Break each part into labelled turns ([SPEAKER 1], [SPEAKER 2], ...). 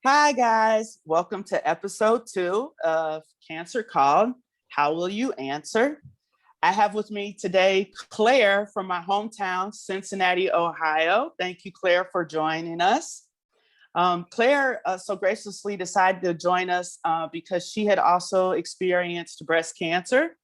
[SPEAKER 1] Hi, guys. Welcome to episode 2 of Cancer Called. How Will You Answer? I have with me today Claire from my hometown, Cincinnati, Ohio. Thank you, Claire, for joining us. Claire so graciously decided to join us because she had also experienced breast cancer,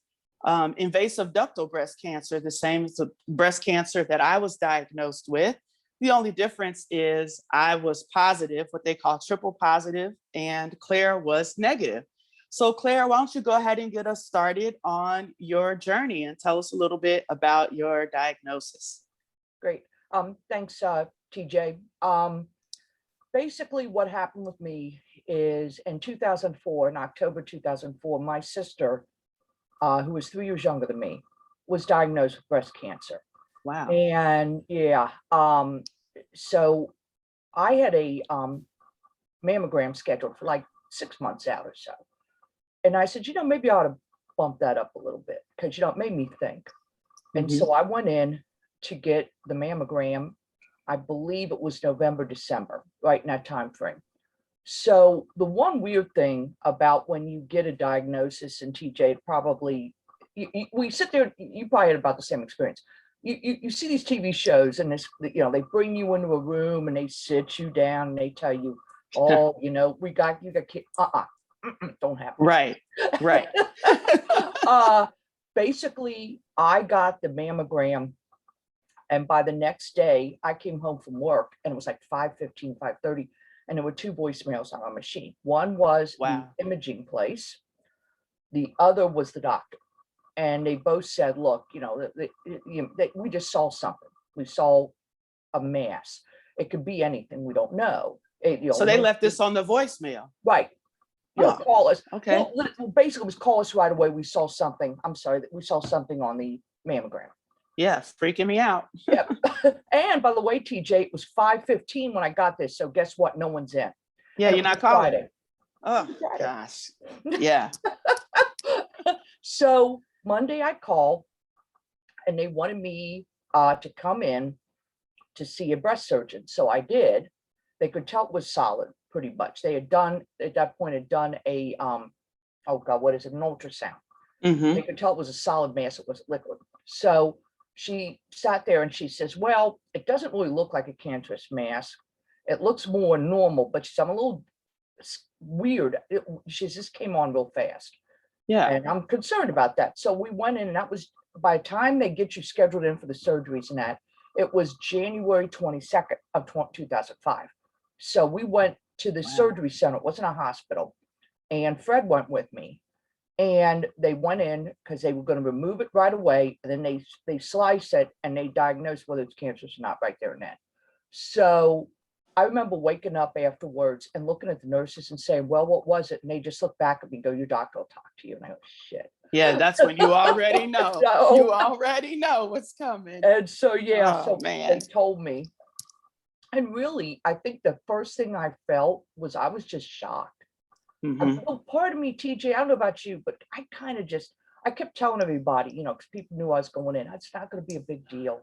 [SPEAKER 1] invasive ductal breast cancer, the same as the breast cancer that I was diagnosed with. The only difference is I was positive, what they call triple positive, and Claire was negative. So Claire, why don't you go ahead and get us started on your journey and tell us a little bit about your diagnosis.
[SPEAKER 2] Great. Thanks, TJ. Basically, what happened with me is in 2004, in October 2004, my sister, who was 3 years younger than me, was diagnosed with breast cancer.
[SPEAKER 1] Wow.
[SPEAKER 2] And so I had a mammogram scheduled for like 6 months out or so. And I said, maybe I ought to bump that up a little bit because, it made me think. And so I went in to get the mammogram. I believe it was November, December, right in that time frame. So the one weird thing about when you get a diagnosis, and TJ, probably, we sit there, you probably had about the same experience. You see these TV shows and this, they bring you into a room and they sit you down and they tell you, oh, you got kids. Don't happen.
[SPEAKER 1] Right.
[SPEAKER 2] Basically, I got the mammogram, and by the next day, I came home from work, and it was like 5:15, 5:30, and there were 2 voicemails on my machine. One was the imaging place. The other was the doctor. And they both said, look, we just saw something. We saw a mass. It could be anything. We don't know.
[SPEAKER 1] So they left this on the voicemail.
[SPEAKER 2] Right. Call us.
[SPEAKER 1] Okay.
[SPEAKER 2] Well, basically, it was call us right away. We saw something. I'm sorry, we saw something on the mammogram.
[SPEAKER 1] Yeah, freaking me out.
[SPEAKER 2] Yep. And by the way, TJ, it was 5:15 when I got this. So guess what? No one's in.
[SPEAKER 1] Yeah, you're not calling.
[SPEAKER 2] Friday.
[SPEAKER 1] Oh, gosh. Yeah.
[SPEAKER 2] So Monday I called, and they wanted me to come in to see a breast surgeon. So I did. They could tell it was solid, pretty much. They had done, at that point, a oh God, what is it? An ultrasound. They could tell it was a solid mass. It was liquid. So she sat there and she says, well, it doesn't really look like a cancerous mass. It looks more normal, but she said, I'm a little weird. She just came on real fast.
[SPEAKER 1] Yeah.
[SPEAKER 2] And I'm concerned about that. So we went in, and that was, by the time they get you scheduled in for the surgeries and that, it was January 22nd of 2005. So we went to the surgery center. It wasn't a hospital. And Fred went with me. And they went in because they were going to remove it right away. And then they sliced it and they diagnosed whether it's cancerous or not right there and then. So I remember waking up afterwards and looking at the nurses and saying, well, what was it? And they just looked back at me and go, your doctor will talk to you. And I go, shit.
[SPEAKER 1] Yeah, that's when you already know.
[SPEAKER 2] No.
[SPEAKER 1] You already know what's coming.
[SPEAKER 2] And so,
[SPEAKER 1] man.
[SPEAKER 2] They told me. And really, I think the first thing I felt was I was just shocked. Well, part of me, TJ, I don't know about you, but I kind of I kept telling everybody, because people knew I was going in, it's not going to be a big deal.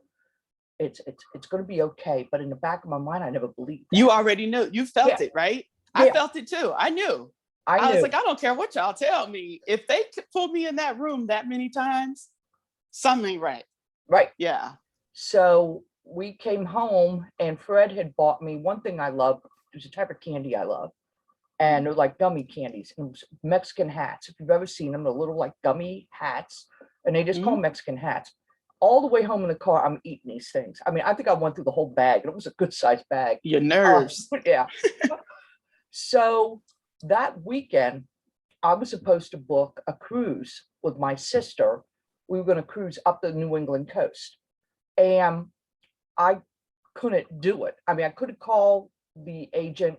[SPEAKER 2] It's going to be okay. But in the back of my mind, I never believed that.
[SPEAKER 1] You already knew. You felt it, right?
[SPEAKER 2] Yeah.
[SPEAKER 1] I felt it too. I knew. I was like, I don't care what y'all tell me. If they could pull me in that room that many times, something ain't right.
[SPEAKER 2] Right.
[SPEAKER 1] Yeah.
[SPEAKER 2] So we came home, and Fred had bought me one thing I love. There's a type of candy I love. And they're like gummy candies, and Mexican hats. If you've ever seen them, they're little like gummy hats, and they just call them Mexican hats. All the way home in the car, I'm eating these things. I mean, I think I went through the whole bag, and it was a good sized bag.
[SPEAKER 1] Your nerves.
[SPEAKER 2] Yeah. So that weekend, I was supposed to book a cruise with my sister. We were going to cruise up the New England coast, and I couldn't do it. I mean, I couldn't call the agent.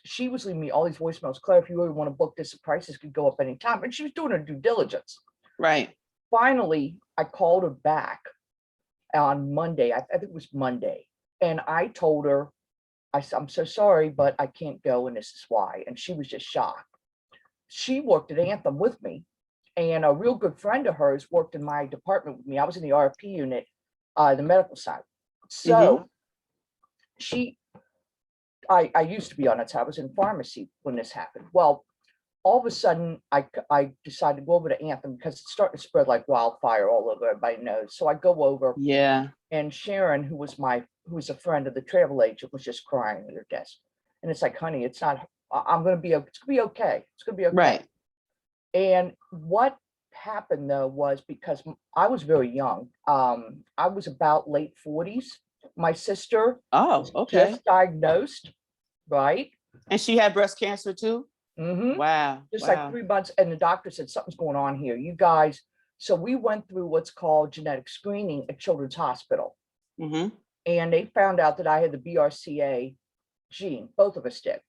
[SPEAKER 2] She was leaving me all these voicemails. Claire, if you really want to book this, the prices could go up anytime. And she was doing her due diligence.
[SPEAKER 1] Right.
[SPEAKER 2] Finally, I called her back on Monday. I think it was Monday. And I told her, I said, I'm so sorry, but I can't go. And this is why. And she was just shocked. She worked at Anthem with me. And a real good friend of hers worked in my department with me. I was in the RFP unit, the medical side. So I used to be on it. I was in pharmacy when this happened. Well, all of a sudden, I decided to go over to Anthem because it's starting to spread like wildfire all over. Everybody knows. So I go over,
[SPEAKER 1] Yeah.
[SPEAKER 2] and Sharon, who was a friend of the travel agent, was just crying at her desk. And it's like, honey, it's not. I'm gonna be. It's gonna be okay. It's gonna be okay.
[SPEAKER 1] Right.
[SPEAKER 2] And what happened though was because I was very young. I was about late 40s. My sister
[SPEAKER 1] Oh,
[SPEAKER 2] was
[SPEAKER 1] okay.
[SPEAKER 2] just diagnosed, right?
[SPEAKER 1] And she had breast cancer too?
[SPEAKER 2] Mm-hmm.
[SPEAKER 1] Wow.
[SPEAKER 2] Just
[SPEAKER 1] Wow.
[SPEAKER 2] like 3 months, and the doctor said something's going on here. You guys. So we went through what's called genetic screening at Children's Hospital,
[SPEAKER 1] Mm-hmm.
[SPEAKER 2] and they found out that I had the BRCA gene. Both of us did.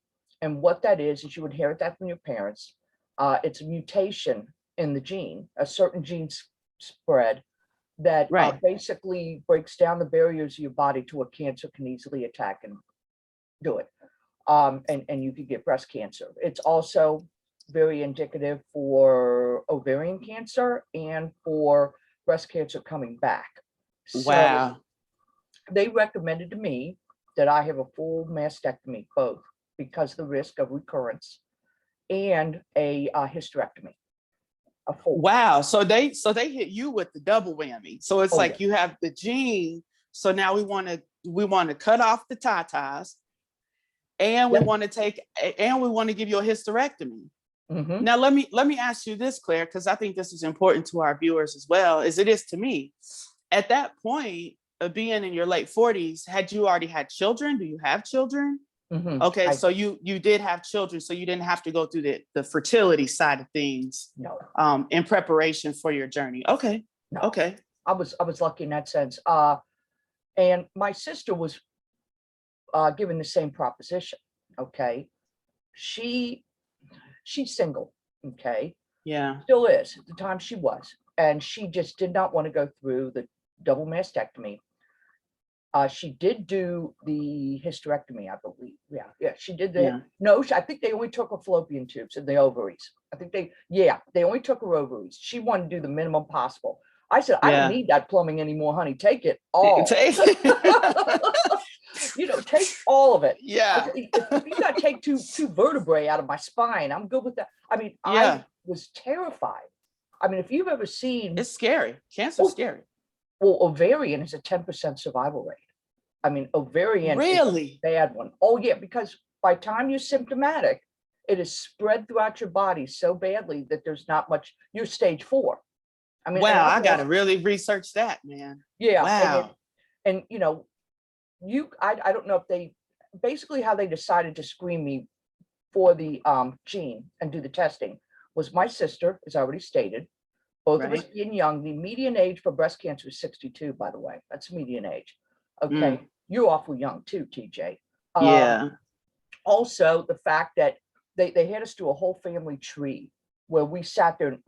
[SPEAKER 2] And what that is you inherit that from your parents. It's a mutation in the gene, a certain gene spread that
[SPEAKER 1] Right.
[SPEAKER 2] basically breaks down the barriers of your body to what cancer can easily attack and do it. And you could get breast cancer. It's also very indicative for ovarian cancer and for breast cancer coming back. So
[SPEAKER 1] Wow.
[SPEAKER 2] they recommended to me that I have a full mastectomy, both because of the risk of recurrence and a hysterectomy. A full.
[SPEAKER 1] Wow. So they hit you with the double whammy. So it's like
[SPEAKER 2] Yeah.
[SPEAKER 1] you have the gene. So now we want to cut off the tatas, and we
[SPEAKER 2] Yep.
[SPEAKER 1] want to give you a hysterectomy.
[SPEAKER 2] Mm-hmm.
[SPEAKER 1] Now let me ask you this, Claire, because I think this is important to our viewers as well, as it is to me. At that point of being in your late 40s, had you already had children? Do you have children?
[SPEAKER 2] Mm-hmm.
[SPEAKER 1] Okay, so you did have children, so you didn't have to go through the fertility side of things.
[SPEAKER 2] No.
[SPEAKER 1] In preparation for your journey. Okay.
[SPEAKER 2] No.
[SPEAKER 1] Okay.
[SPEAKER 2] I was lucky in that sense. And my sister was given the same proposition. Okay. She's single. Okay.
[SPEAKER 1] Yeah.
[SPEAKER 2] Still is. At the time she was. And she just did not want to go through the double mastectomy. She did do the hysterectomy, I believe. Yeah, she did the.
[SPEAKER 1] Yeah.
[SPEAKER 2] No, I think they only took her fallopian tubes and the ovaries. I think they only took her ovaries. She wanted to do the minimum possible. I said, I don't need that plumbing anymore, honey. Take it all. Take all of it.
[SPEAKER 1] Yeah.
[SPEAKER 2] Said, if you got to take two vertebrae out of my spine, I'm good with that. I mean,
[SPEAKER 1] yeah.
[SPEAKER 2] I was terrified. I mean, if you've ever seen,
[SPEAKER 1] it's scary. Cancer's scary.
[SPEAKER 2] Well, ovarian is a 10% survival rate. I mean, ovarian
[SPEAKER 1] really
[SPEAKER 2] is a bad one. Oh, yeah, because by the time you're symptomatic, it is spread throughout your body so badly that there's not much. You're stage 4. I mean,
[SPEAKER 1] wow, I got to really research that, man.
[SPEAKER 2] Yeah.
[SPEAKER 1] Wow.
[SPEAKER 2] And I don't know if they, basically how they decided to screen me for the gene and do the testing was my sister, as I already stated, both of us being young. The median age for breast cancer is 62, by the way. That's median age. Okay. You're awful young too, TJ.
[SPEAKER 1] Yeah.
[SPEAKER 2] Also, the fact that they had us do a whole family tree where we sat there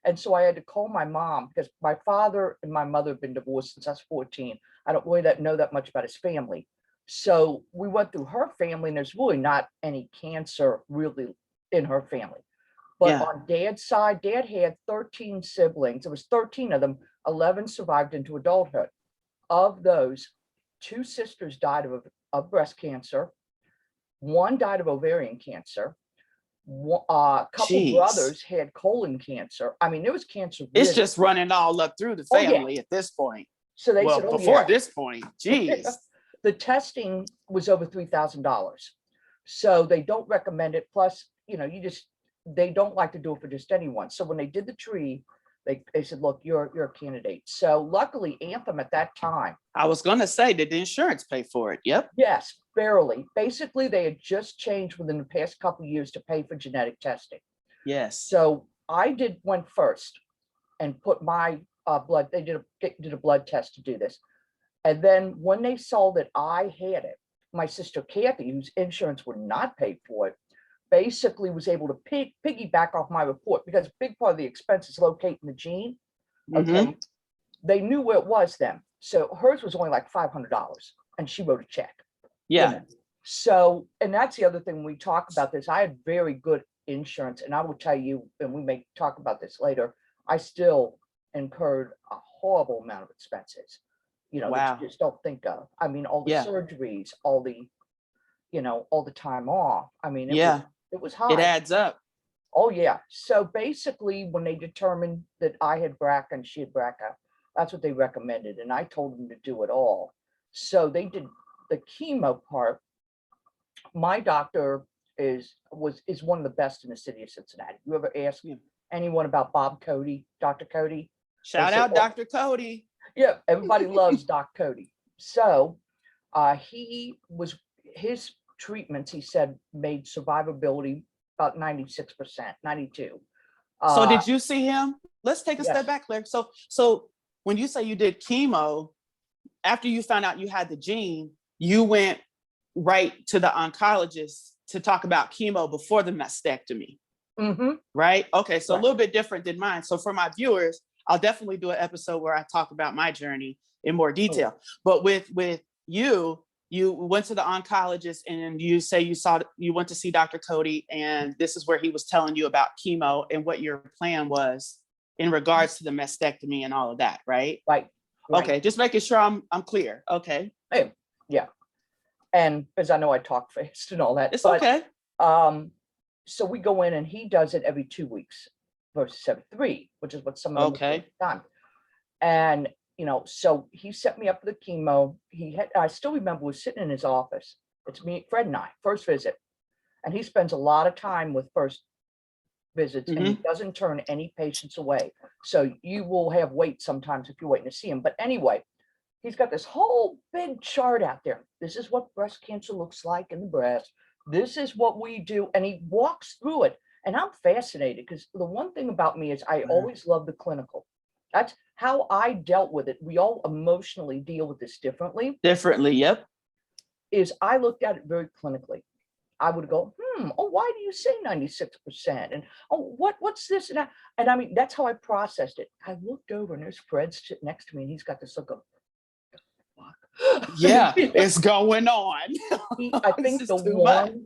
[SPEAKER 2] and so I had to call my mom because my father and my mother have been divorced since I was 14. I don't really know that much about his family. So we went through her family, and there's really not any cancer really in her family. But on Dad's side, Dad had 13 siblings. There was 13 of them. 11 survived into adulthood. Of those, 2 sisters died of breast cancer. 1 died of ovarian cancer. A couple brothers had colon cancer. I mean, there was cancer.
[SPEAKER 1] It's just running all up through the family at this point.
[SPEAKER 2] So they said,
[SPEAKER 1] before this point, geez.
[SPEAKER 2] The testing was over $3,000. So they don't recommend it. Plus, they don't like to do it for just anyone. So when they did the tree, they said, look, you're a candidate. So luckily, Anthem at that time.
[SPEAKER 1] I was going to say, did the insurance pay for it? Yep.
[SPEAKER 2] Yes, barely. Basically, they had just changed within the past couple of years to pay for genetic testing.
[SPEAKER 1] Yes.
[SPEAKER 2] So I went first and put my blood. They did a blood test to do this. And then when they saw that I had it, my sister Kathy, whose insurance would not pay for it, basically was able to piggyback off my report because a big part of the expense is locating the gene. Okay. They knew where it was then. So hers was only like $500 and she wrote a check.
[SPEAKER 1] Yeah.
[SPEAKER 2] So, and that's the other thing when we talk about this, I had very good insurance, and I will tell you, and we may talk about this later, I still incurred a horrible amount of expenses, that you just don't think of. I mean, all the surgeries, all the, all the time off. I mean,
[SPEAKER 1] Yeah,
[SPEAKER 2] it was
[SPEAKER 1] it
[SPEAKER 2] high.
[SPEAKER 1] adds up.
[SPEAKER 2] Oh yeah. So basically when they determined that I had BRCA and she had BRCA, that's what they recommended. And I told them to do it all. So they did the chemo part. My doctor is one of the best in the city of Cincinnati. You ever ask
[SPEAKER 1] Yeah.
[SPEAKER 2] anyone about Bob Cody, Dr. Cody? They
[SPEAKER 1] Shout
[SPEAKER 2] say,
[SPEAKER 1] out
[SPEAKER 2] "Oh,
[SPEAKER 1] Dr. Cody.
[SPEAKER 2] yeah, everybody loves Doc Cody." So his treatments, he said, made survivability about 96%, 92.
[SPEAKER 1] So
[SPEAKER 2] Uh,
[SPEAKER 1] did you see him? Let's take a step
[SPEAKER 2] yes.
[SPEAKER 1] back, Claire. So when you say you did chemo, after you found out you had the gene, you went right to the oncologist to talk about chemo before the mastectomy,
[SPEAKER 2] Mm-hmm.
[SPEAKER 1] right? Okay, so a
[SPEAKER 2] Right.
[SPEAKER 1] little bit different than mine. So for my viewers, I'll definitely do an episode where I talk about my journey in more
[SPEAKER 2] Oh,
[SPEAKER 1] detail. But with you, you went to the oncologist and you say you went to see Dr. Cody, and this is where he was telling you about chemo and what your plan was in regards to the mastectomy and all of that, right?
[SPEAKER 2] right. Right.
[SPEAKER 1] Okay, just making sure I'm clear. Okay,
[SPEAKER 2] Hey, yeah. And because I know I talk fast and all that,
[SPEAKER 1] it's
[SPEAKER 2] but
[SPEAKER 1] okay.
[SPEAKER 2] so we go in and he does it every 2 weeks versus every 3, which is what some of them do at
[SPEAKER 1] Okay.
[SPEAKER 2] the time. And so he set me up for the chemo. I still remember, was sitting in his office. It's me, Fred and I, first visit. And he spends a lot of time with first visits and he doesn't turn any patients away. So you will have wait sometimes if you're waiting to see him. But anyway, he's got this whole big chart out there. This is what breast cancer looks like in the breast. This is what we do. And he walks through it. And I'm fascinated because the one thing about me is I always love the clinical. That's how I dealt with it. We all emotionally deal with this differently.
[SPEAKER 1] Differently, yep.
[SPEAKER 2] Is I looked at it very clinically. I would go, oh, why do you say 96%? And oh, what's this? And I mean, that's how I processed it. I looked over and there's Fred sitting next to me and he's got this look of,
[SPEAKER 1] Yeah, it's going on.
[SPEAKER 2] I
[SPEAKER 1] This
[SPEAKER 2] think
[SPEAKER 1] is
[SPEAKER 2] the
[SPEAKER 1] too much.
[SPEAKER 2] one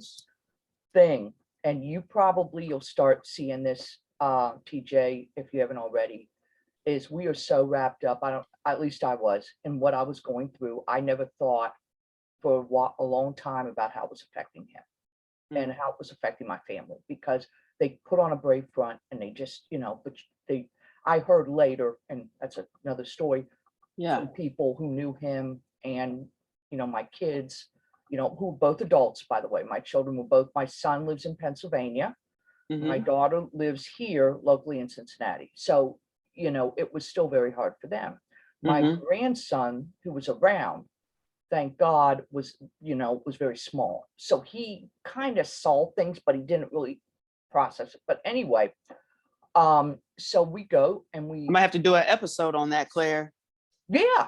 [SPEAKER 2] thing, and you'll start seeing this, TJ, if you haven't already, is we are so wrapped up. At least I was, in what I was going through. I never thought for a long time about how it was affecting him and how it was affecting my family, because they put on a brave front and they just, but I heard later, and that's another story,
[SPEAKER 1] Yeah.
[SPEAKER 2] from people who knew him and, my kids, who were both adults, by the way. My children were both, my son lives in Pennsylvania. My daughter lives here locally in Cincinnati. So, it was still very hard for them. My grandson, who was around, thank God, was very small. So he kind of saw things, but he didn't really process it. But anyway, so we go and
[SPEAKER 1] I might have to do an episode on that, Claire.
[SPEAKER 2] yeah,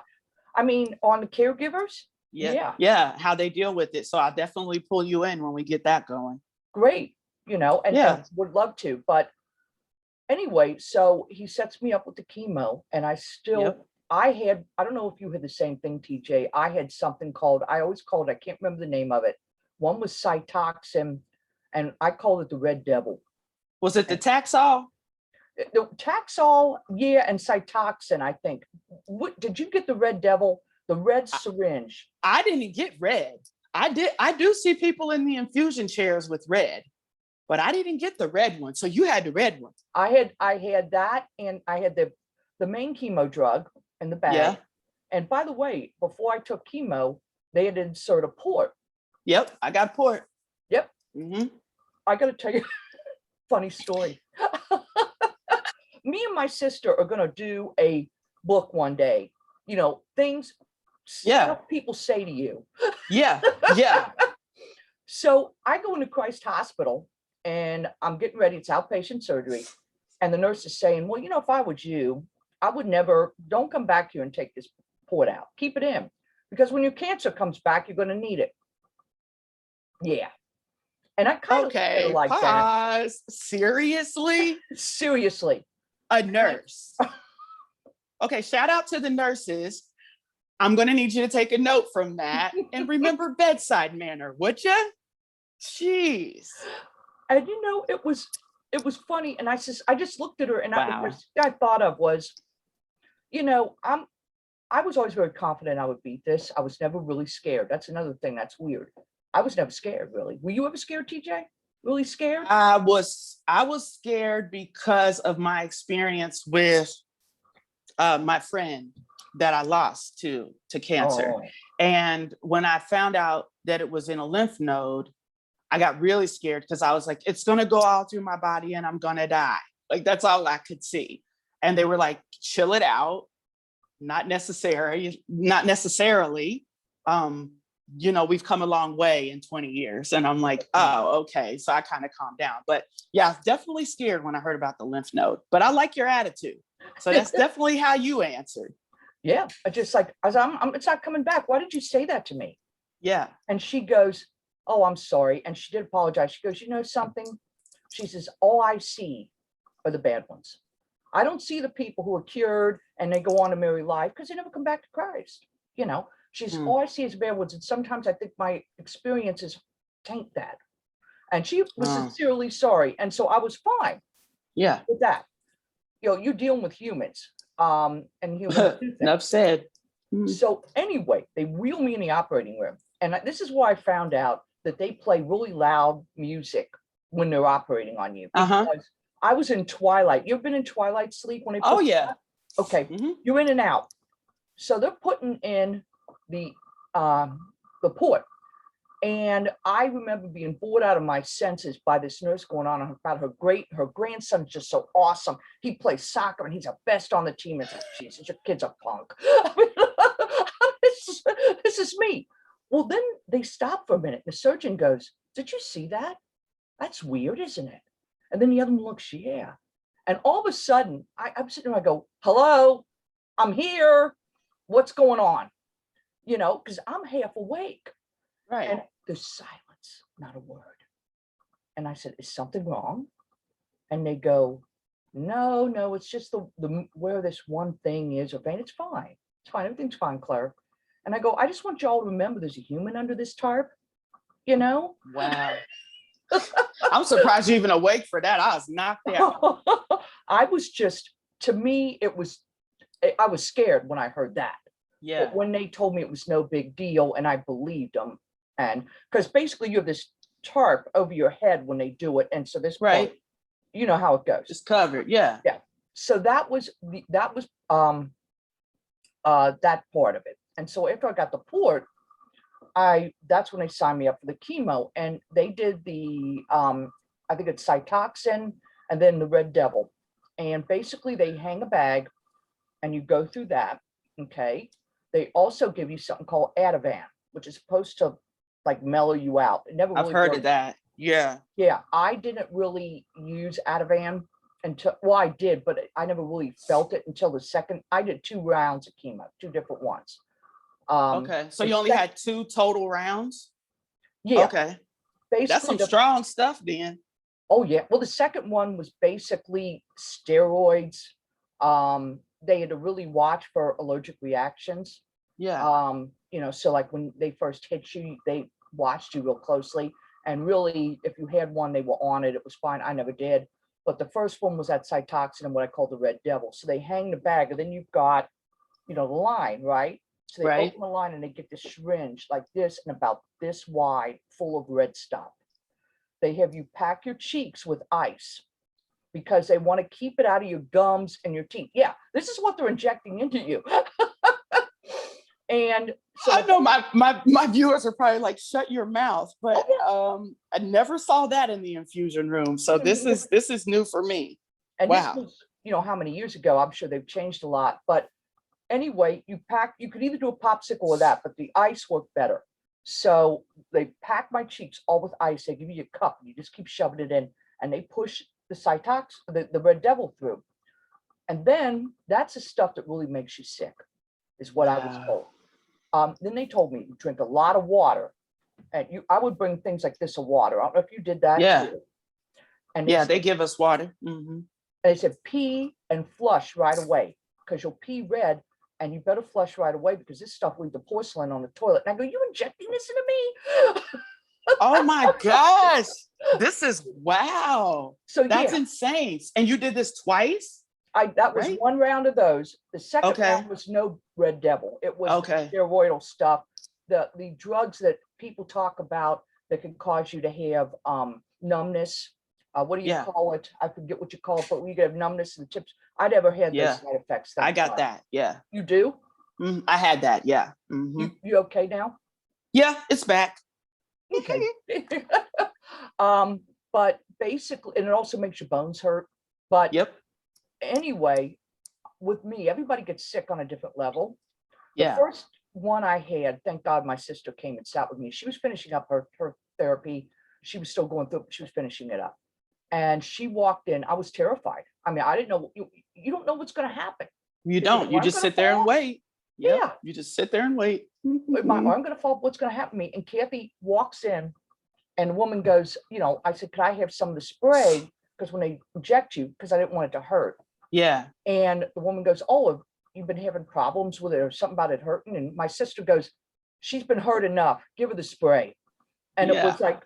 [SPEAKER 2] I mean, on the caregivers,
[SPEAKER 1] Yeah.
[SPEAKER 2] yeah,
[SPEAKER 1] Yeah, how they deal with it. So I'll definitely pull you in when we get that going.
[SPEAKER 2] great, and
[SPEAKER 1] Yeah.
[SPEAKER 2] would love to. But anyway, so he sets me up with the chemo, and
[SPEAKER 1] Yep.
[SPEAKER 2] I don't know if you had the same thing, TJ. I had something called, I always called, I can't remember the name of it. One was Cytoxin, and I called it the Red Devil.
[SPEAKER 1] Was it the Taxol?
[SPEAKER 2] The Taxol, yeah, and Cytoxin, I think. What did you get? The Red Devil, the red syringe?
[SPEAKER 1] I didn't get red. I do see people in the infusion chairs with red, but I didn't get the red one. So you had the red one.
[SPEAKER 2] I had that, and I had the main chemo drug in the bag.
[SPEAKER 1] Yeah.
[SPEAKER 2] And by the way, before I took chemo, they had insert a port.
[SPEAKER 1] Yep. I got port.
[SPEAKER 2] Yep.
[SPEAKER 1] Mm-hmm.
[SPEAKER 2] I got to tell you a funny story. Me and my sister are going to do a book one day, things stuff people say to you.
[SPEAKER 1] Yeah. Yeah.
[SPEAKER 2] So I go into Christ Hospital and I'm getting ready. It's outpatient surgery. And the nurse is saying, well, if I was you, I would never, don't come back here and take this port out. Keep it in. Because when your cancer comes back, you're going to need it. Yeah. And I kind of look at it like
[SPEAKER 1] pause. Seriously?
[SPEAKER 2] Seriously.
[SPEAKER 1] A nurse. Okay, shout out to the nurses. I'm going to need you to take a note from that and remember bedside manner, would you? Jeez.
[SPEAKER 2] And it was funny. And I just looked at her, and
[SPEAKER 1] Wow.
[SPEAKER 2] the first thing I thought of was, I was always very confident I would beat this. I was never really scared. That's another thing that's weird. I was never scared, really. Were you ever scared, TJ? Really scared?
[SPEAKER 1] I was scared because of my experience with my friend that I lost to cancer.
[SPEAKER 2] Oh,
[SPEAKER 1] And when I found out that it was in a lymph node, I got really scared because I was like, it's going to go all through my body and I'm going to die. Like, that's all I could see. And they were like, chill it out. Not necessarily. We've come a long way in 20 years. And I'm like, oh, okay. So I kind of calmed down. But yeah, I was definitely scared when I heard about the lymph node. But I like your attitude. So that's definitely how you answered.
[SPEAKER 2] yeah. I just like, it's not coming back. Why did you say that to me?
[SPEAKER 1] Yeah.
[SPEAKER 2] And she goes, oh, I'm sorry. And she did apologize. She goes, you know something? She says, all I see are the bad ones. I don't see the people who are cured and they go on to marry life because they never come back to Christ. She's all I see is bad ones. And sometimes I think my experiences taint that. And she was sincerely sorry. And so I was fine with that. You're dealing with humans. And humans do things.
[SPEAKER 1] Enough said.
[SPEAKER 2] So anyway, they wheel me in the operating room. And this is why I found out that they play really loud music when they're operating on you. Because I was in twilight. You ever been in twilight sleep when they put Okay, you're in and out. So they're putting in the port. And I remember being bored out of my senses by this nurse going on about her grandson's just so awesome. He plays soccer and he's the best on the team. It's like, Jesus, your kid's a punk. I mean, this is me. Well, then they stop for a minute. The surgeon goes, did you see that? That's weird, isn't it? And then the other one looks, yeah. And all of a sudden, I'm sitting there, I go, hello, I'm here. What's going on? Because I'm half awake.
[SPEAKER 1] Right.
[SPEAKER 2] And there's silence, not a word. And I said, is something wrong? And they go, no, it's just the where this one thing is, or vein. It's fine. It's fine. Everything's fine, Claire. And I go, I just want y'all to remember there's a human under this tarp,
[SPEAKER 1] Wow. I'm surprised you're even awake for that. I was knocked out.
[SPEAKER 2] I was just, to me, I was scared when I heard that.
[SPEAKER 1] Yeah.
[SPEAKER 2] But when they told me it was no big deal, and I believed them, and because basically you have this tarp over your head when they do it, and so this part, you know how it goes.
[SPEAKER 1] It's covered. Yeah.
[SPEAKER 2] Yeah. So that was that part of it. And so after I got the port, that's when they signed me up for the chemo, and they did the I think it's Cytoxin and then the Red Devil, and basically they hang a bag, and you go through that. Okay. They also give you something called Ativan, which is supposed to like mellow you out. It never.
[SPEAKER 1] I've heard of that. Yeah.
[SPEAKER 2] Yeah. I didn't really use Ativan until, well, I did, but I never really felt it until the second. I did 2 rounds of chemo, 2 different ones.
[SPEAKER 1] Okay. So you only had 2 total rounds?
[SPEAKER 2] Yeah.
[SPEAKER 1] Okay.
[SPEAKER 2] Basically,
[SPEAKER 1] that's some strong stuff then.
[SPEAKER 2] Oh yeah. Well, the second one was basically steroids. They had to really watch for allergic reactions.
[SPEAKER 1] Yeah.
[SPEAKER 2] So like when they first hit you, they watched you real closely. And really, if you had one, they were on it. It was fine. I never did. But the first one was that Cytoxin and what I call the Red Devil. So they hang the bag, and then you've got, the line, right? So they open the line and they get this syringe like this and about this wide, full of red stuff. They have you pack your cheeks with ice, because they want to keep it out of your gums and your teeth. Yeah, this is what they're injecting into you. And so
[SPEAKER 1] I know my viewers are probably like, shut your mouth, but I never saw that in the infusion room. So this is new for me.
[SPEAKER 2] And this was, how many years ago? I'm sure they've changed a lot. But anyway, you could either do a popsicle or that, but the ice worked better. So they pack my cheeks all with ice. They give you a cup, and you just keep shoving it in, and they push the Cytox, the Red Devil through. And then that's the stuff that really makes you sick, is what I was told. Then they told me, drink a lot of water. And I would bring things like this of water. I don't know if you did that.
[SPEAKER 1] Yeah.
[SPEAKER 2] Too. And
[SPEAKER 1] they give us water. Mm-hmm.
[SPEAKER 2] And they said, pee and flush right away, because you'll pee red, and you better flush right away, because this stuff leaves the porcelain on the toilet. And I go, you injecting this into me?
[SPEAKER 1] Oh my gosh. This is wow.
[SPEAKER 2] So
[SPEAKER 1] that's insane. And you did this twice?
[SPEAKER 2] That was one round of those. The second round was no Red Devil. It was steroidal stuff. the drugs that people talk about that can cause you to have numbness. What do you
[SPEAKER 1] Yeah.
[SPEAKER 2] call it? I forget what you call it, but you get numbness in the tips. I never had those
[SPEAKER 1] Yeah.
[SPEAKER 2] side effects.
[SPEAKER 1] I
[SPEAKER 2] Thank
[SPEAKER 1] got
[SPEAKER 2] God.
[SPEAKER 1] that. Yeah.
[SPEAKER 2] You do?
[SPEAKER 1] I had that. Yeah. Mm-hmm.
[SPEAKER 2] You okay now?
[SPEAKER 1] Yeah, it's back.
[SPEAKER 2] Okay. But basically, and it also makes your bones hurt. But
[SPEAKER 1] Yep.
[SPEAKER 2] anyway, with me, everybody gets sick on a different level. The
[SPEAKER 1] Yeah.
[SPEAKER 2] first one I had, thank God my sister came and sat with me. She was finishing up her therapy. She was still going through it, but she was finishing it up. And she walked in. I was terrified. I mean, I didn't know, you don't know what's going to happen.
[SPEAKER 1] You
[SPEAKER 2] Is the
[SPEAKER 1] don't. You
[SPEAKER 2] arm
[SPEAKER 1] just
[SPEAKER 2] gonna
[SPEAKER 1] sit there and
[SPEAKER 2] fall?
[SPEAKER 1] wait. Yep.
[SPEAKER 2] Yeah.
[SPEAKER 1] You just sit there and wait.
[SPEAKER 2] Is my arm going to fall? What's going to happen to me? And Kathy walks in, and the woman goes, I said, could I have some of the spray? Because when they inject you, because I didn't want it to hurt.
[SPEAKER 1] Yeah.
[SPEAKER 2] And the woman goes, oh, have you been having problems with it or something about it hurting? And my sister goes, she's been hurt enough. Give her the spray. And it was like,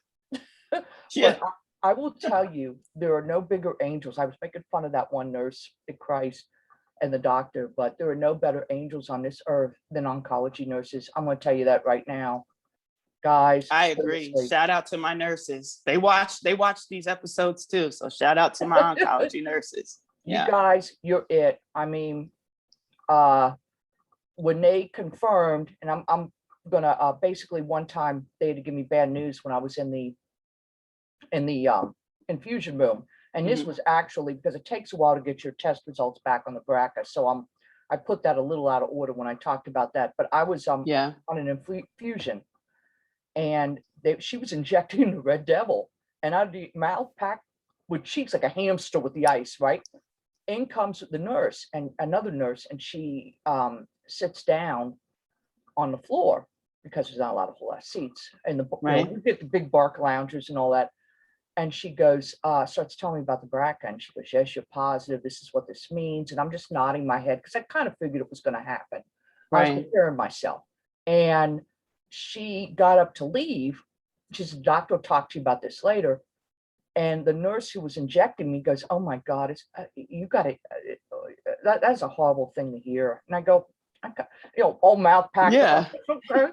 [SPEAKER 1] Yeah.
[SPEAKER 2] but I will tell you, there are no bigger angels. I was making fun of that one nurse at Christ and the doctor, but there are no better angels on this earth than oncology nurses. I'm going to tell you that right now, guys.
[SPEAKER 1] I agree.
[SPEAKER 2] Seriously.
[SPEAKER 1] Shout out to my nurses. They watch these episodes too. So shout out to my oncology nurses. Yeah.
[SPEAKER 2] You guys, you're it. I mean, when they confirmed, and I'm gonna basically one time they had to give me bad news when I was in the infusion room, and this was actually because it takes a while to get your test results back on the BRCA. So I put that a little out of order when I talked about that, but I was on an infusion, and she was injecting the red devil, and out of the mouth packed with cheeks like a hamster with the ice, right? In comes the nurse and another nurse, and she sits down on the floor because there's not a lot of seats, and you get the big bark loungers and all that. And she goes, starts telling me about the BRCA, and she goes, yes, you're positive. This is what this means. And I'm just nodding my head because I kind of figured it was going to happen. I was preparing myself. And she got up to leave. She said, doctor will talk to you about this later. And the nurse who was injecting me goes, oh my God, you got to, that's a horrible thing to hear. And I go, all mouth packed.
[SPEAKER 1] Yeah.
[SPEAKER 2] It's okay.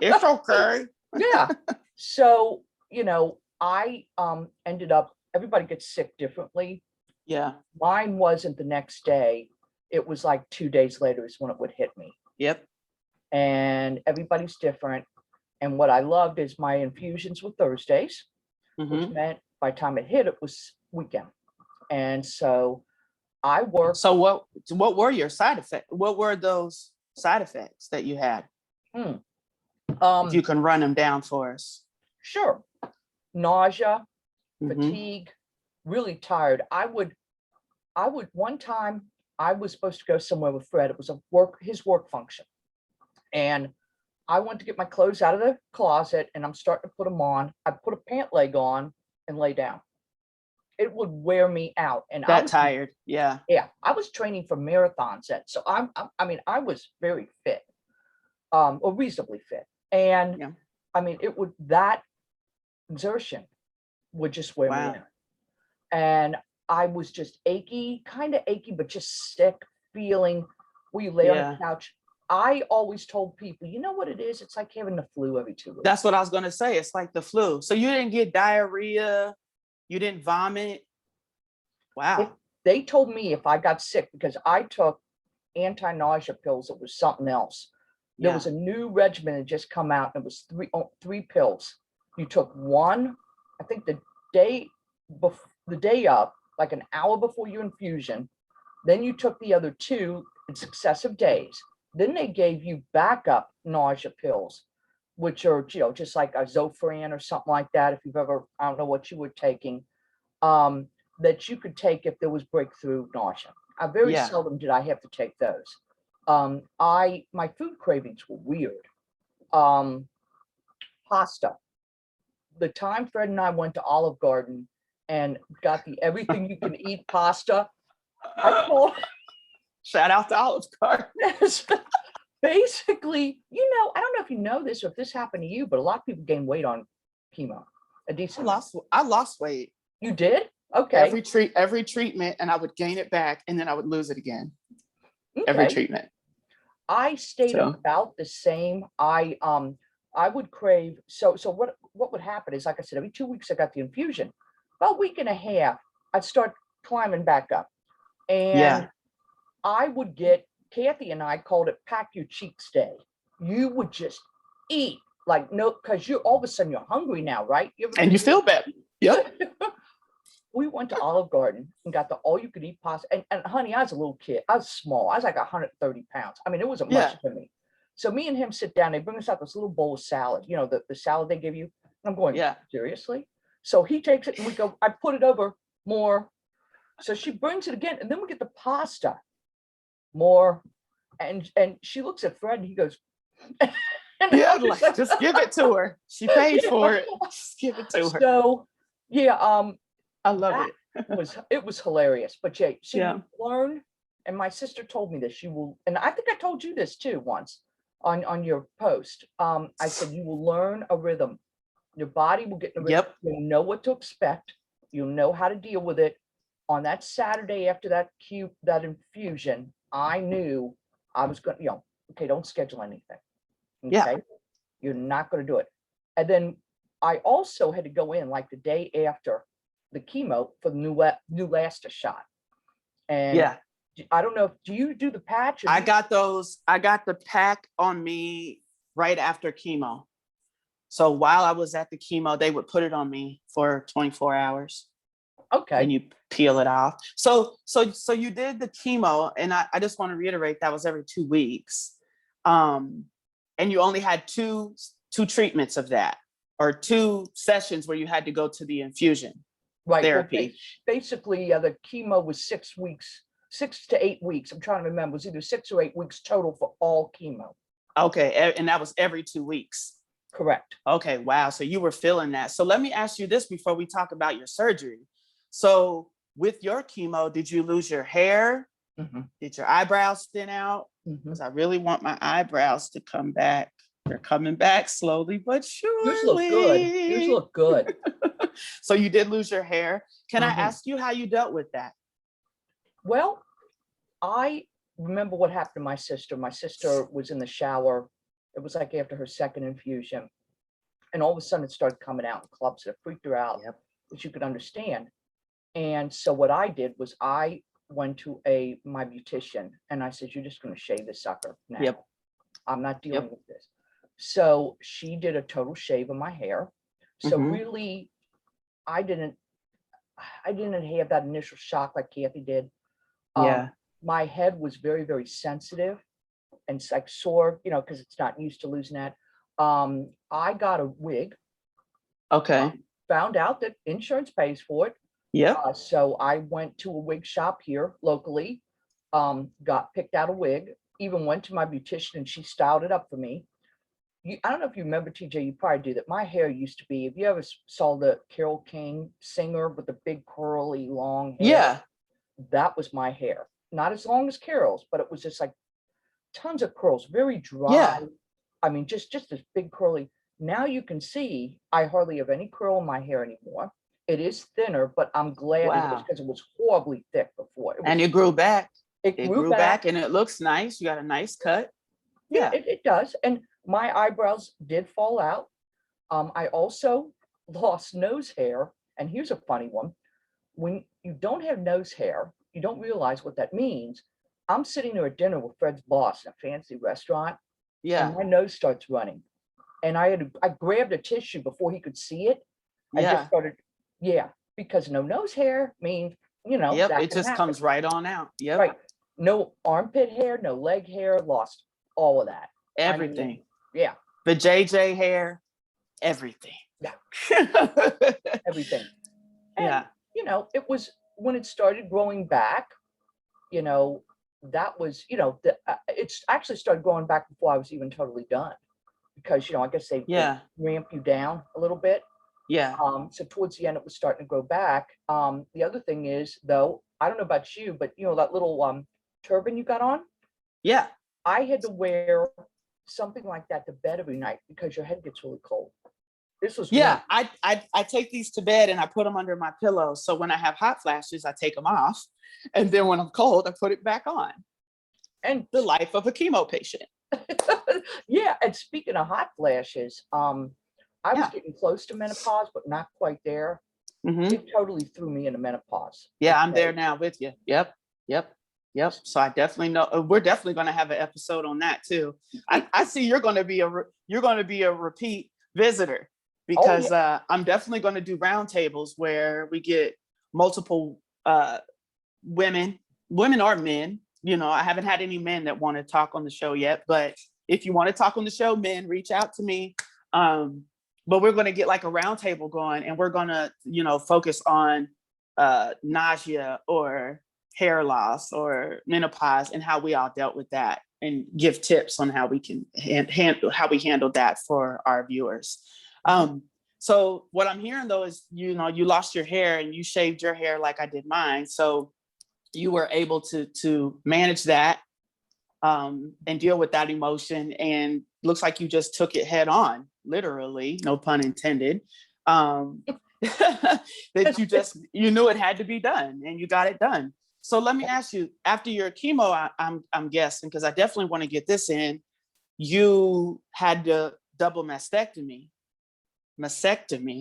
[SPEAKER 1] It's okay.
[SPEAKER 2] Yeah. So, I ended up, everybody gets sick differently.
[SPEAKER 1] Yeah.
[SPEAKER 2] Mine wasn't the next day. It was like 2 days later is when it would hit me.
[SPEAKER 1] Yep.
[SPEAKER 2] And everybody's different. And what I loved is my infusions were Thursdays, which meant by the time it hit, it was weekend. And so I worked.
[SPEAKER 1] So what were your side effects? What were those side effects that you had? If you can run them down for us.
[SPEAKER 2] Sure. Nausea, fatigue, really tired. I would one time I was supposed to go somewhere with Fred. It was his work function. And I went to get my clothes out of the closet, and I'm starting to put them on. I put a pant leg on and lay down. It would wear me out. And I was
[SPEAKER 1] tired. Yeah.
[SPEAKER 2] Yeah. I was training for marathons then. So I was very fit, or reasonably fit. And I mean, that exertion would just wear me out. And I was just kind of achy, but just sick feeling where you lay on the couch. I always told people, you know what it is? It's like having the flu every 2 weeks.
[SPEAKER 1] That's what I was going to say. It's like the flu. So you didn't get diarrhea. You didn't vomit. Wow.
[SPEAKER 2] They told me if I got sick, because I took anti-nausea pills, it was something else. There was a new regimen that just come out, and it was three pills. You took one, I think the day of, like an hour before your infusion. Then you took the other 2 in successive days. Then they gave you backup nausea pills, which are, just like a Zofran or something like that. If you've ever, I don't know what you were taking, that you could take if there was breakthrough nausea. Very seldom did I have to take those. My food cravings were weird. Pasta. The time Fred and I went to Olive Garden and got the everything you can eat pasta,
[SPEAKER 1] shout out to Olive Garden.
[SPEAKER 2] Basically, I don't know if you know this or if this happened to you, but a lot of people gain weight on chemo.
[SPEAKER 1] I lost weight.
[SPEAKER 2] You did? Okay.
[SPEAKER 1] Every treatment, and I would gain it back, and then I would lose it again.
[SPEAKER 2] Okay.
[SPEAKER 1] Every treatment.
[SPEAKER 2] I stayed
[SPEAKER 1] So
[SPEAKER 2] about the same. I would crave, so what would happen is, like I said, every 2 weeks I got the infusion. About a week and a half, I'd start climbing back up.
[SPEAKER 1] yeah.
[SPEAKER 2] And I would get, Kathy and I called it pack your cheeks day. You would just eat like no, because you're all of a sudden you're hungry now, right? You ever
[SPEAKER 1] And you
[SPEAKER 2] been
[SPEAKER 1] feel better. Yep.
[SPEAKER 2] We went to Olive Garden and got the all you could eat pasta. And honey, I was a little kid. I was small. I was like 130 pounds. I mean, it wasn't much
[SPEAKER 1] Yeah.
[SPEAKER 2] for me. So me and him sit down. They bring us out this little bowl of salad, the salad they give you. And I'm going,
[SPEAKER 1] Yeah.
[SPEAKER 2] seriously? So he takes it and we go, I put it over more. So she brings it again. And then we get the pasta more. And she looks at Fred and he goes, and
[SPEAKER 1] Yeah.
[SPEAKER 2] I'm just
[SPEAKER 1] Like, just give it to her. She paid for it. Just give it to her.
[SPEAKER 2] so yeah,
[SPEAKER 1] I love
[SPEAKER 2] that
[SPEAKER 1] it.
[SPEAKER 2] it was hilarious. But yeah, so
[SPEAKER 1] Yeah.
[SPEAKER 2] you learn, and my sister told me this, you will, and I think I told you this too once on your post. I said you will learn a rhythm. Your body will get in a rhythm.
[SPEAKER 1] Yep.
[SPEAKER 2] You'll know what to expect. You'll know how to deal with it. On that Saturday after that infusion, I knew I was going, okay, don't schedule anything.
[SPEAKER 1] Yeah.
[SPEAKER 2] Okay. You're not going to do it. And then I also had to go in like the day after the chemo for the new Lasta shot. And
[SPEAKER 1] Yeah.
[SPEAKER 2] I don't know, do you do the patch?
[SPEAKER 1] I got those. I got the pack on me right after chemo. So while I was at the chemo, they would put it on me for 24 hours.
[SPEAKER 2] Okay.
[SPEAKER 1] And you peel it off. So you did the chemo, and I just want to reiterate that was every 2 weeks. And you only had two treatments of that, or 2 sessions where you had to go to the infusion therapy.
[SPEAKER 2] Well, basically, the chemo was 6 weeks, 6 to 8 weeks. I'm trying to remember. It was either 6 or 8 weeks total for all chemo.
[SPEAKER 1] Okay, and that was every 2 weeks.
[SPEAKER 2] Correct.
[SPEAKER 1] Okay, wow. So you were feeling that. So let me ask you this before we talk about your surgery. So with your chemo, did you lose your hair?
[SPEAKER 2] Mm-hmm.
[SPEAKER 1] Did your eyebrows thin out? Because I really want my eyebrows to come back. They're coming back slowly but surely.
[SPEAKER 2] Yours look good. Yours look good.
[SPEAKER 1] So you did lose your hair. Can I
[SPEAKER 2] Mhm.
[SPEAKER 1] ask you how you dealt with that?
[SPEAKER 2] Well, I remember what happened to my sister. My sister was in the shower. It was like after her second infusion. And all of a sudden it started coming out in clumps. It freaked her out,
[SPEAKER 1] Yep.
[SPEAKER 2] as you could understand. And so what I did was I went to my beautician and I said, you're just going to shave this sucker now.
[SPEAKER 1] Yep.
[SPEAKER 2] I'm not dealing with this. So she did a total shave of my hair. So really, I didn't have that initial shock like Kathy did.
[SPEAKER 1] Yeah.
[SPEAKER 2] My head was very, very sensitive and it's like sore, because it's not used to losing that. I got a wig.
[SPEAKER 1] Okay.
[SPEAKER 2] Found out that insurance pays for it.
[SPEAKER 1] Yep.
[SPEAKER 2] So I went to a wig shop here locally, got picked out a wig, even went to my beautician and she styled it up for me. I don't know if you remember, TJ, you probably do, that my hair used to be, if you ever saw the Carole King singer with the big curly long hair,
[SPEAKER 1] Yeah.
[SPEAKER 2] that was my hair. Not as long as Carol's, but it was just like tons of curls, very dry.
[SPEAKER 1] Yeah.
[SPEAKER 2] I mean, just this big curly. Now you can see I hardly have any curl in my hair anymore. It is thinner, but I'm glad it is because it was horribly thick before.
[SPEAKER 1] And it grew back.
[SPEAKER 2] It grew
[SPEAKER 1] back and it looks nice. You got a nice cut.
[SPEAKER 2] Yeah, it does. And my eyebrows did fall out. I also lost nose hair. And here's a funny one. When you don't have nose hair, you don't realize what that means. I'm sitting there at dinner with Fred's boss in a fancy restaurant.
[SPEAKER 1] Yeah.
[SPEAKER 2] And my nose starts running. And I grabbed a tissue before he could see it. I just started, because no nose hair means,
[SPEAKER 1] Yep,
[SPEAKER 2] that
[SPEAKER 1] it just
[SPEAKER 2] happen.
[SPEAKER 1] comes right on out. Yep.
[SPEAKER 2] Right. No armpit hair, no leg hair, lost all of that.
[SPEAKER 1] Everything.
[SPEAKER 2] I mean, yeah.
[SPEAKER 1] The JJ hair, everything.
[SPEAKER 2] Yeah. Everything. And,
[SPEAKER 1] Yeah.
[SPEAKER 2] It was when it started growing back, that was, it's actually started growing back before I was even totally done. Because, I guess they ramp you down a little bit.
[SPEAKER 1] Yeah.
[SPEAKER 2] So towards the end, it was starting to grow back. The other thing is, though, I don't know about you, but that little turban you got on.
[SPEAKER 1] Yeah.
[SPEAKER 2] I had to wear something like that to bed every night because your head gets really cold. This was
[SPEAKER 1] warm. I take these to bed and I put them under my pillow. So when I have hot flashes, I take them off. And then when I'm cold, I put it back on.
[SPEAKER 2] And
[SPEAKER 1] the life of a chemo patient.
[SPEAKER 2] yeah, and speaking of hot flashes, I was
[SPEAKER 1] Yeah.
[SPEAKER 2] getting close to menopause, but not quite there.
[SPEAKER 1] Mhm.
[SPEAKER 2] It totally threw me into menopause.
[SPEAKER 1] Yeah, I'm there now with you. Yep. Yep. Yep. So I definitely know we're definitely going to have an episode on that too. I see you're going to be a repeat visitor
[SPEAKER 2] Oh
[SPEAKER 1] because
[SPEAKER 2] yeah.
[SPEAKER 1] I'm definitely going to do roundtables where we get multiple women or men. You know, I haven't had any men that want to talk on the show yet, but if you want to talk on the show, men, reach out to me. But we're going to get like a roundtable going, and we're going to, focus on nausea or hair loss or menopause and how we all dealt with that, and give tips on how we can handle that for our viewers. So what I'm hearing though is, you lost your hair and you shaved your hair like I did mine. So you were able to manage that and deal with that emotion, and looks like you just took it head on, literally, no pun intended. That you knew it had to be done and you got it done. So let me ask you, after your chemo, I'm guessing, because I definitely want to get this in, you had the double mastectomy,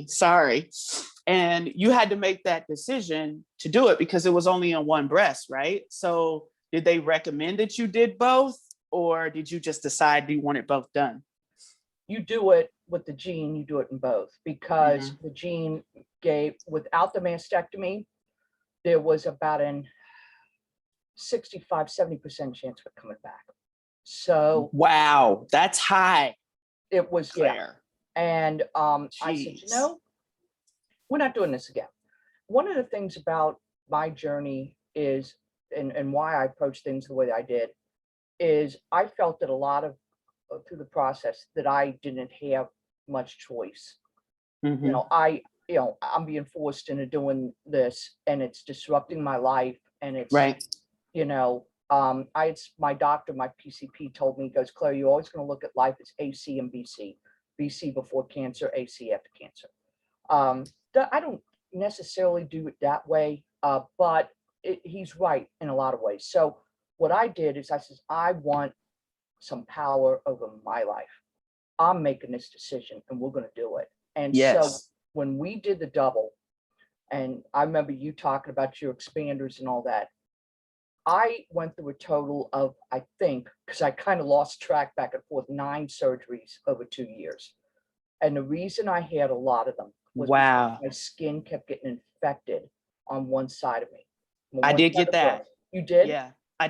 [SPEAKER 1] sorry. And you had to make that decision to do it because it was only on one breast, right? So did they recommend that you did both, or did you just decide you wanted both done?
[SPEAKER 2] You do it with the gene, you do it in both, because the gene gave, without the mastectomy, there was about an 65-70% chance of it coming back. So
[SPEAKER 1] wow, that's high.
[SPEAKER 2] it was,
[SPEAKER 1] Claire.
[SPEAKER 2] yeah. And I said, we're not doing this again. One of the things about my journey is, and why I approach things the way that I did, is I felt that a lot of through the process that I didn't have much choice.
[SPEAKER 1] Mm-hmm.
[SPEAKER 2] I'm being forced into doing this, and it's disrupting my life, and it's
[SPEAKER 1] right.
[SPEAKER 2] My doctor, my PCP told me, he goes, Claire, you're always going to look at life as AC and BC. BC before cancer, AC after cancer. I don't necessarily do it that way, but he's right in a lot of ways. So what I did is I said, I want some power over my life. I'm making this decision and we're going to do it. And so when we did the double, and I remember you talking about your expanders and all that, I went through a total of, I think, because I kind of lost track back and forth, 9 surgeries over 2 years. And the reason I had a lot of them was because my skin kept getting infected on one side of me.
[SPEAKER 1] I did get that.
[SPEAKER 2] Breast. You did?
[SPEAKER 1] Yeah, I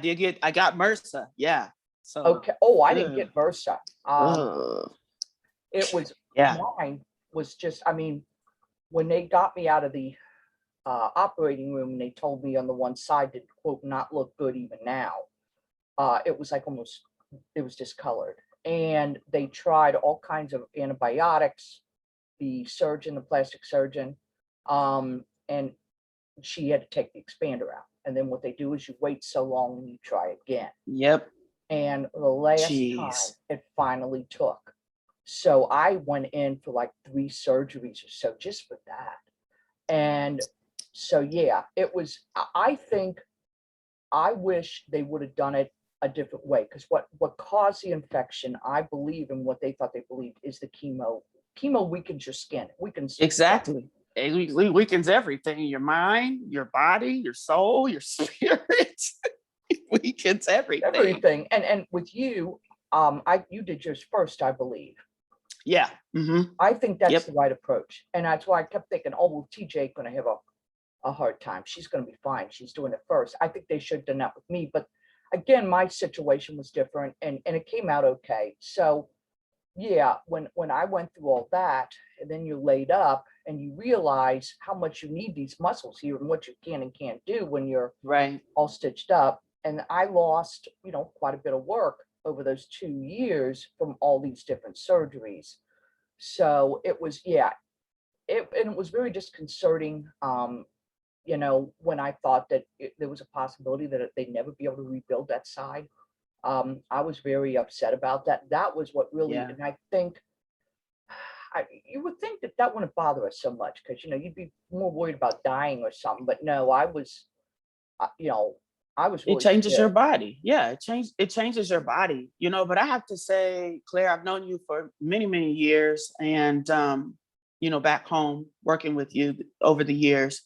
[SPEAKER 1] got MRSA. Yeah. So
[SPEAKER 2] okay. Oh, I didn't get MRSA. It was, mine was just, I mean, when they got me out of the operating room and they told me on the one side that, quote, not look good even now, it was like almost, it was discolored. And they tried all kinds of antibiotics, the plastic surgeon, and she had to take the expander out. And then what they do is you wait so long and you try again.
[SPEAKER 1] Yep.
[SPEAKER 2] And the last time it finally took. So I went in for like 3 surgeries or so just for that. And so, yeah, it was, I think, I wish they would have done it a different way, because what caused the infection, I believe, and what they thought they believed, is the chemo. Chemo weakens your skin.
[SPEAKER 1] Exactly. It weakens everything: your mind, your body, your soul, your spirit. It weakens everything.
[SPEAKER 2] And with you, you did yours first, I believe.
[SPEAKER 1] Yeah. Mm-hmm.
[SPEAKER 2] I think that's the right approach, and that's why I kept thinking, oh, well, TJ going to have a hard time. She's going to be fine. She's doing it first. I think they should have done that with me, but again, my situation was different, and it came out okay. So yeah, when I went through all that, and then you're laid up and you realize how much you need these muscles here and what you can and can't do when you're all stitched up. And I lost, quite a bit of work over those 2 years from all these different surgeries. So it was, it was very disconcerting. When I thought that there was a possibility that they'd never be able to rebuild that side. I was very upset about that. That was what really, and I think, you would think that wouldn't bother us so much, because, you'd be more worried about dying or something. But no, I was, I was
[SPEAKER 1] It
[SPEAKER 2] really
[SPEAKER 1] changes your
[SPEAKER 2] scared.
[SPEAKER 1] body. Yeah, it changes your body, but I have to say, Claire, I've known you for many, many years, and back home working with you over the years,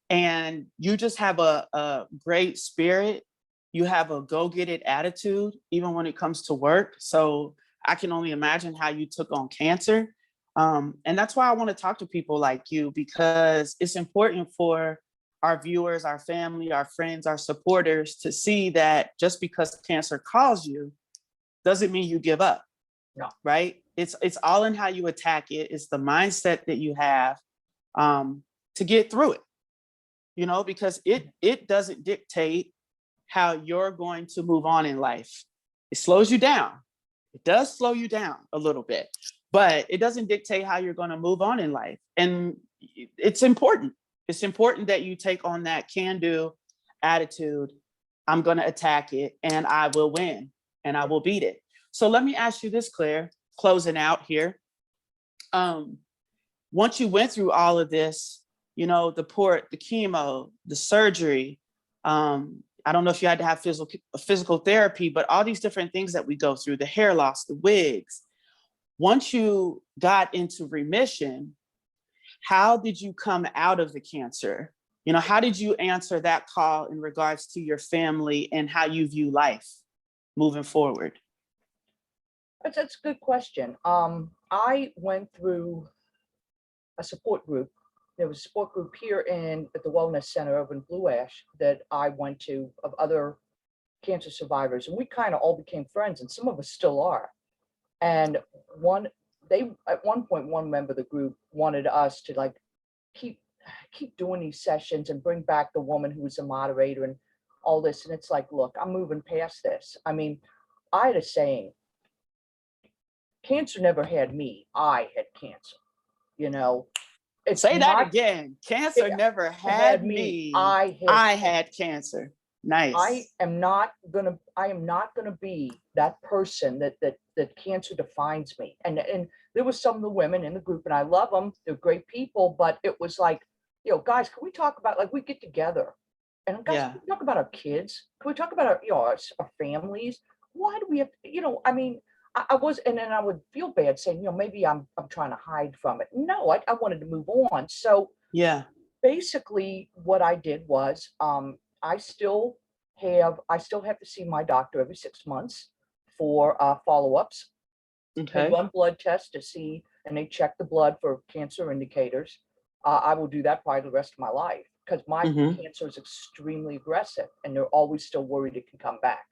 [SPEAKER 1] and you just have a great spirit. You have a go get it attitude, even when it comes to work. So I can only imagine how you took on cancer. And that's why I want to talk to people like you, because it's important for our viewers, our family, our friends, our supporters to see that just because cancer calls you doesn't mean you give up.
[SPEAKER 2] No.
[SPEAKER 1] Right? It's all in how you attack it. It's the mindset that you have to get through it. Because it doesn't dictate how you're going to move on in life. It slows you down. It does slow you down a little bit, but it doesn't dictate how you're going to move on in life. And it's important. It's important that you take on that can-do attitude. I'm going to attack it and I will win and I will beat it. So let me ask you this, Claire, closing out here. Once you went through all of this, the port, the chemo, the surgery, I don't know if you had to have physical therapy, but all these different things that we go through, the hair loss, the wigs. Once you got into remission, how did you come out of the cancer? How did you answer that call in regards to your family and how you view life moving forward?
[SPEAKER 2] That's a good question. I went through a support group. There was a support group here at the Wellness Center over in Blue Ash that I went to, of other cancer survivors, and we kind of all became friends, and some of us still are. And at one point, one member of the group wanted us to like keep doing these sessions and bring back the woman who was a moderator and all this. And it's like, look, I'm moving past this. I mean, I had a saying, cancer never had me, I had cancer. It's
[SPEAKER 1] Say that
[SPEAKER 2] not
[SPEAKER 1] again. Cancer never
[SPEAKER 2] had
[SPEAKER 1] had
[SPEAKER 2] me,
[SPEAKER 1] me.
[SPEAKER 2] I had
[SPEAKER 1] I
[SPEAKER 2] cancer.
[SPEAKER 1] had cancer. Nice.
[SPEAKER 2] I am not gonna be that person that cancer defines me. And there was some of the women in the group, and I love them. They're great people, but it was like, guys, can we talk about, like, we get together and guys,
[SPEAKER 1] Yeah.
[SPEAKER 2] can we talk about our kids? Can we talk about our families? Why do we have I mean, I was, and then I would feel bad saying, maybe I'm trying to hide from it. No, I wanted to move on. So
[SPEAKER 1] Yeah.
[SPEAKER 2] basically what I did was, I still have to see my doctor every 6 months for follow-ups. They
[SPEAKER 1] Okay.
[SPEAKER 2] run blood tests to see, and they check the blood for cancer indicators. I will do that probably the rest of my life because my
[SPEAKER 1] Mm-hmm.
[SPEAKER 2] cancer is extremely aggressive, and they're always still worried it can come back.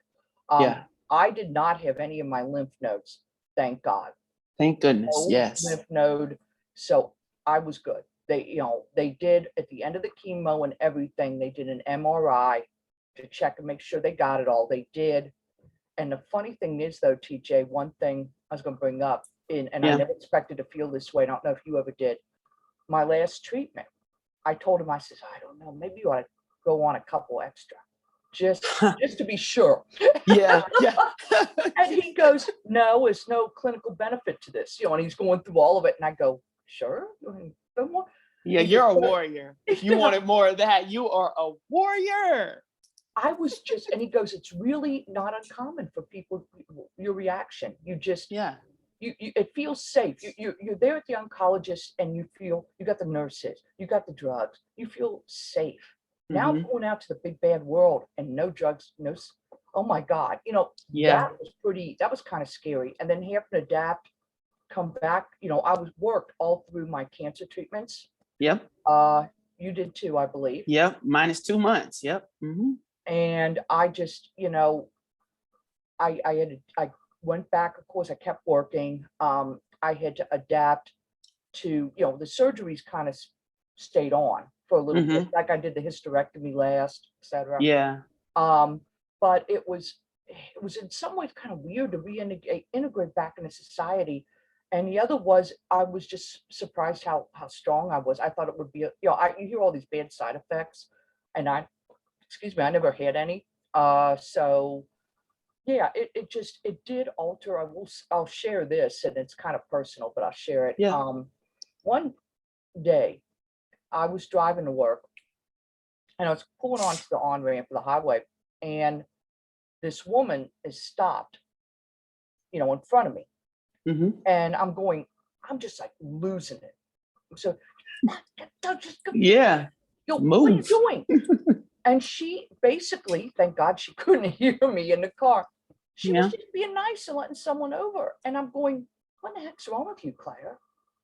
[SPEAKER 1] Yeah.
[SPEAKER 2] I did not have any of my lymph nodes, thank God.
[SPEAKER 1] Thank goodness.
[SPEAKER 2] No
[SPEAKER 1] Yes.
[SPEAKER 2] lymph node, so I was good. They did at the end of the chemo and everything, they did an MRI to check and make sure they got it all. They did. And the funny thing is, though, TJ, one thing I was going to bring up, and I
[SPEAKER 1] Yeah.
[SPEAKER 2] never expected to feel this way. I don't know if you ever did. My last treatment, I told him, I says, I don't know, maybe you ought to go on a couple extra, just to be sure.
[SPEAKER 1] Yeah. Yeah.
[SPEAKER 2] And he goes, no, there's no clinical benefit to this, and he's going through all of it. And I go, sure, you want to go more?
[SPEAKER 1] Yeah.
[SPEAKER 2] He goes,
[SPEAKER 1] You're a warrior. If you wanted more of that, you are a warrior.
[SPEAKER 2] I was just, and he goes, it's really not uncommon for people, your reaction. You just,
[SPEAKER 1] Yeah.
[SPEAKER 2] it feels safe. You're there at the oncologist and you feel, you got the nurses, you got the drugs, you feel safe. Now
[SPEAKER 1] Mm-hmm.
[SPEAKER 2] going out to the big bad world and no drugs, oh my God,
[SPEAKER 1] Yeah.
[SPEAKER 2] that was kind of scary. And then having to adapt, come back, I was worked all through my cancer treatments.
[SPEAKER 1] Yep.
[SPEAKER 2] You did too, I believe.
[SPEAKER 1] Yep. -2 months. Yep. Mm-hmm.
[SPEAKER 2] And I just, I went back, of course, I kept working. I had to adapt to, the surgeries kind of stayed on for a little bit,
[SPEAKER 1] Mm-hmm.
[SPEAKER 2] like I did the hysterectomy last, etc.
[SPEAKER 1] Yeah.
[SPEAKER 2] But it was in some ways kind of weird to reintegrate back into society. And the other was, I was just surprised how strong I was. I thought it would be, you hear all these bad side effects, and excuse me, I never had any. So yeah, it did alter. I'll share this, and it's kind of personal, but I'll share it.
[SPEAKER 1] Yeah.
[SPEAKER 2] One day I was driving to work and I was pulling onto the on-ramp of the highway, and this woman is stopped, in front of me.
[SPEAKER 1] Mhm.
[SPEAKER 2] And I'm just like losing it. So, don't just go,
[SPEAKER 1] Yeah.
[SPEAKER 2] what are you
[SPEAKER 1] Move.
[SPEAKER 2] doing? And she basically, thank God she couldn't hear me in the car. She was
[SPEAKER 1] Yeah.
[SPEAKER 2] just being nice and letting someone over. And I'm going, what the heck's wrong with you, Claire?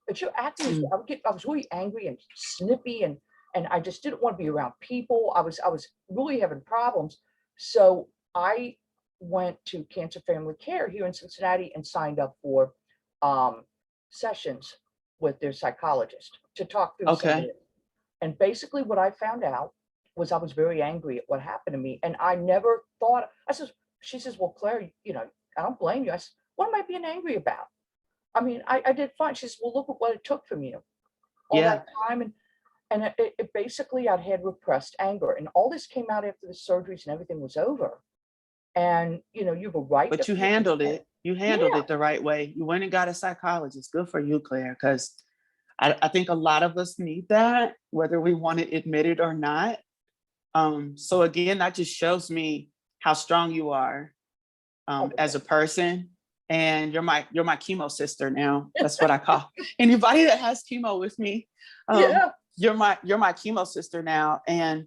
[SPEAKER 2] But you're acting
[SPEAKER 1] Mm.
[SPEAKER 2] I was really angry and snippy, and I just didn't want to be around people. I was really having problems. So I went to Cancer Family Care here in Cincinnati and signed up for um, sessions with their psychologist to talk through some of
[SPEAKER 1] Okay.
[SPEAKER 2] it. And basically what I found out was I was very angry at what happened to me. And I never thought, she says, well, Claire, I don't blame you. I said, what am I being angry about? I mean, I did fine. She says, well, look at what it took from you, all
[SPEAKER 1] Yeah.
[SPEAKER 2] that time. And it basically, I'd had repressed anger. And all this came out after the surgeries and everything was over. And, you have a right to
[SPEAKER 1] But you
[SPEAKER 2] feel
[SPEAKER 1] handled
[SPEAKER 2] upset.
[SPEAKER 1] it. You handled
[SPEAKER 2] Yeah,
[SPEAKER 1] it the right way. You went and got a psychologist. Good for you, Claire, because I think a lot of us need that, whether we want to admit it or not. So again, that just shows me how strong you are
[SPEAKER 2] oh,
[SPEAKER 1] as a person. And you're my chemo sister now. That's what I call anybody that has chemo with me. Um,
[SPEAKER 2] yeah,
[SPEAKER 1] you're my chemo sister now. And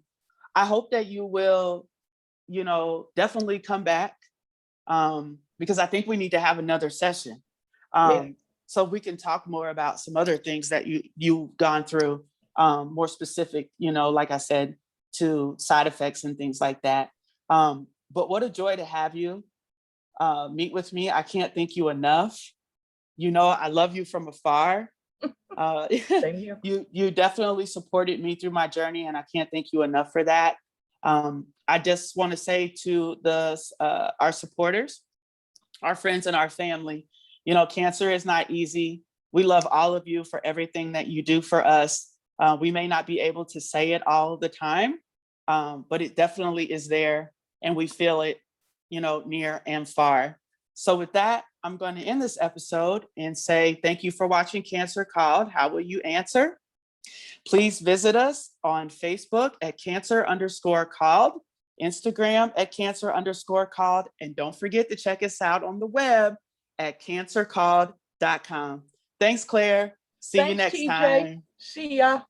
[SPEAKER 1] I hope that you will, definitely come back, because I think we need to have another session,
[SPEAKER 2] yeah,
[SPEAKER 1] so we can talk more about some other things that you've gone through, more specific, like I said, to side effects and things like that. But what a joy to have you meet with me. I can't thank you enough. I love you from afar. Uh,
[SPEAKER 2] same here.
[SPEAKER 1] you definitely supported me through my journey, and I can't thank you enough for that. I just want to say to our supporters, our friends, and our family, cancer is not easy. We love all of you for everything that you do for us. We may not be able to say it all the time, but it definitely is there, and we feel it, near and far. So with that, I'm going to end this episode and say thank you for watching Cancer Called. How will you answer? Please visit us on Facebook at cancer_called, Instagram at cancer_called, and don't forget to check us out on the web at cancercalled.com. Thanks, Claire. See you
[SPEAKER 2] Thanks,
[SPEAKER 1] next
[SPEAKER 2] TJ.
[SPEAKER 1] time.
[SPEAKER 2] See ya.